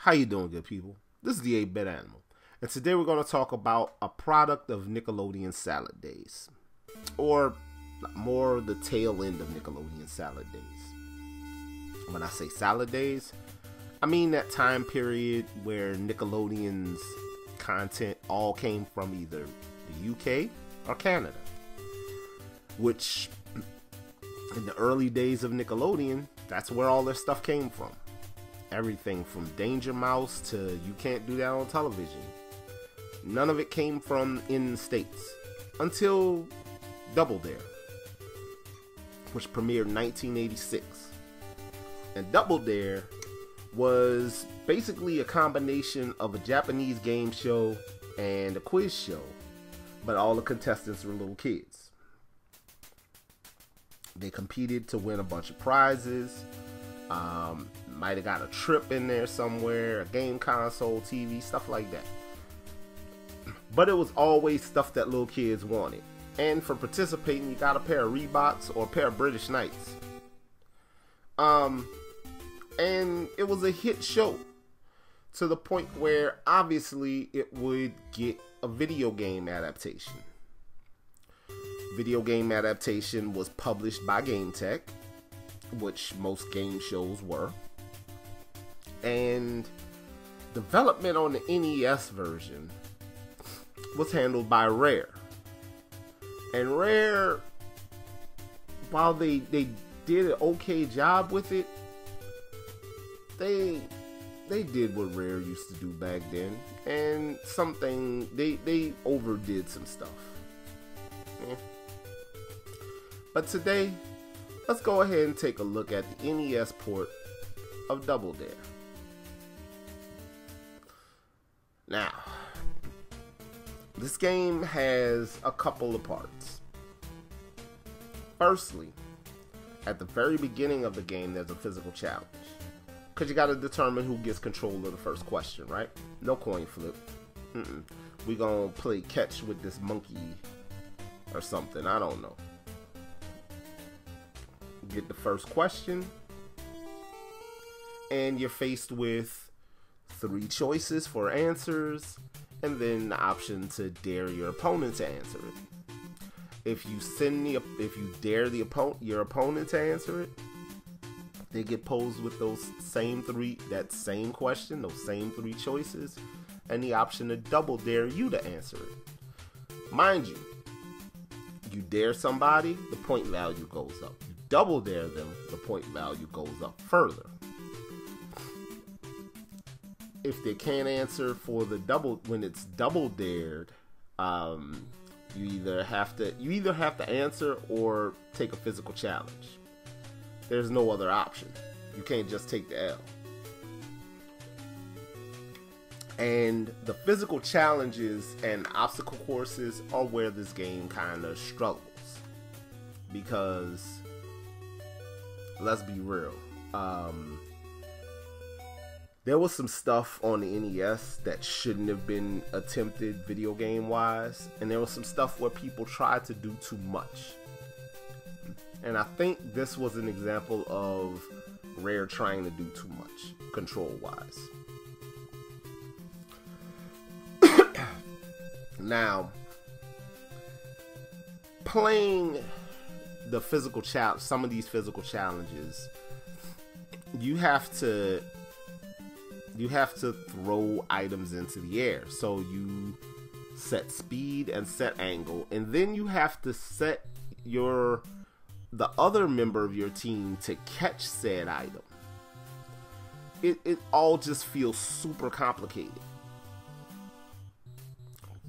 How you doing, good people? This is the 8-Bit Animal, and today we're going to talk about a product of Nickelodeon salad days, or more the tail end of Nickelodeon salad days. When I say salad days, I mean that time period where Nickelodeon's content all came from either the UK or Canada, which in the early days of Nickelodeon, that's where all their stuff came from. Everything from Danger Mouse to You Can't Do That on Television. None of it came from in the States until Double Dare, which premiered in 1986. And Double Dare was basically a combination of a Japanese game show and a quiz show, but all the contestants were little kids. They competed to win a bunch of prizes. Might have got a trip in there somewhere, a game console, TV, stuff like that. But it was always stuff that little kids wanted. And for participating, you got a pair of Reeboks or a pair of British Knights. And it was a hit show to the point where obviously it would get a video game adaptation. Video game adaptation was published by Gametek, which most game shows were. And development on the NES version was handled by Rare. And Rare, while they did an okay job with it, they did what Rare used to do back then, and they overdid some stuff. Yeah. But today, let's go ahead and take a look at the NES port of Double Dare. Now, this game has a couple of parts. Firstly, at the very beginning of the game, there's a physical challenge. Because you got to determine who gets control of the first question, right? No coin flip. We're going to play catch with this monkey or something. I don't know. Get the first question, and you're faced with 3 choices for answers, and then the option to dare your opponent to answer it. If you dare your opponent to answer it, they get posed with that same question, those same 3 choices, and the option to double dare you to answer it. Mind you, you dare somebody, the point value goes up. You double dare them, the point value goes up further. If they can't answer for when it's double dared, you either have to answer or take a physical challenge. There's no other option. You can't just take the L. And the physical challenges and obstacle courses are where this game kind of struggles. Because, let's be real, there was some stuff on the NES that shouldn't have been attempted video game wise, and there was some stuff where people tried to do too much. And I think this was an example of Rare trying to do too much, control-wise. Now, playing the physical challenge, some of these physical challenges, you have to throw items into the air. So you set speed and set angle, and then you have to set the other member of your team to catch said item. It all just feels super complicated.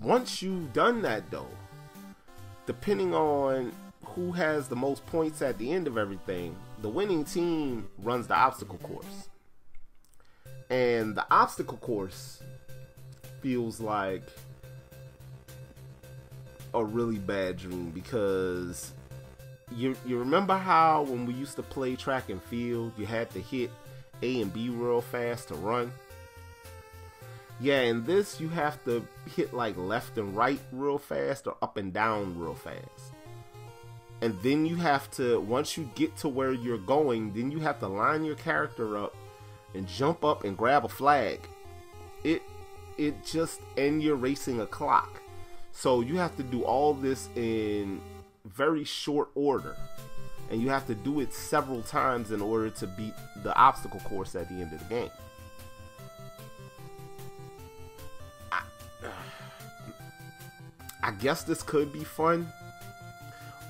Once you've done that though, depending on who has the most points at the end of everything, the winning team runs the obstacle course. And the obstacle course feels like a really bad dream, because you remember how when we used to play track and field, you had to hit A and B real fast to run? Yeah, in this you have to hit like left and right real fast or up and down real fast. And then you have to, once you get to where you're going, then you have to line your character up and jump up and grab a flag. It just, and you're racing a clock. So you have to do all this in very short order. And you have to do it several times in order to beat the obstacle course at the end of the game. I guess this could be fun,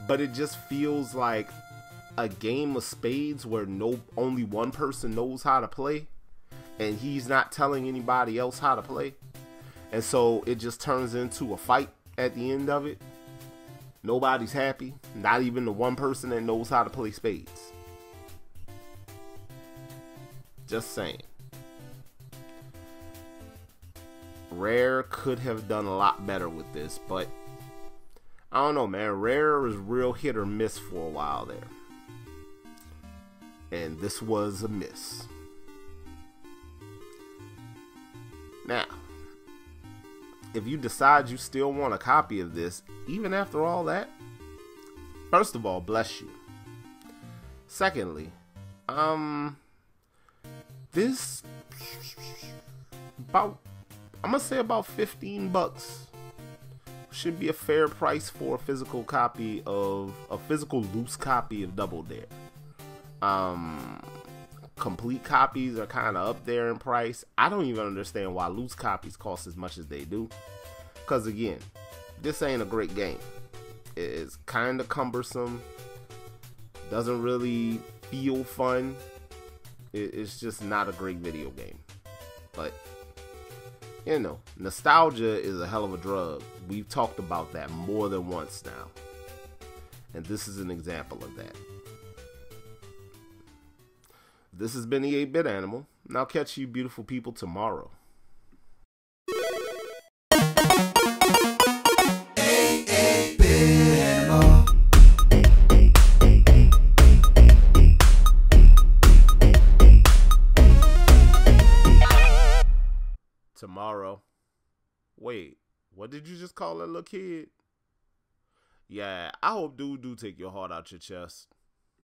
but it just feels like a game of spades where only one person knows how to play, and he's not telling anybody else how to play. And so it just turns into a fight at the end of it. Nobody's happy, not even the one person that knows how to play spades. Just saying. Rare could have done a lot better with this, but I don't know, man. Rare was real hit or miss for a while there. And this was a miss. Now, if you decide you still want a copy of this, even after all that, first of all, bless you. Secondly, this I'm gonna say about $15 should be a fair price for a physical copy of a physical loose copy of Double Dare. Complete copies are kind of up there in price. I don't even understand why loose copies cost as much as they do. Because again, this ain't a great game. It's kind of cumbersome. Doesn't really feel fun. It's just not a great video game. But, you know, nostalgia is a hell of a drug. We've talked about that more than once now. And this is an example of that. This has been the 8-Bit Animal, and I'll catch you beautiful people tomorrow. Tomorrow. Wait, what did you just call that little kid? Yeah, I hope dude do take your heart out your chest.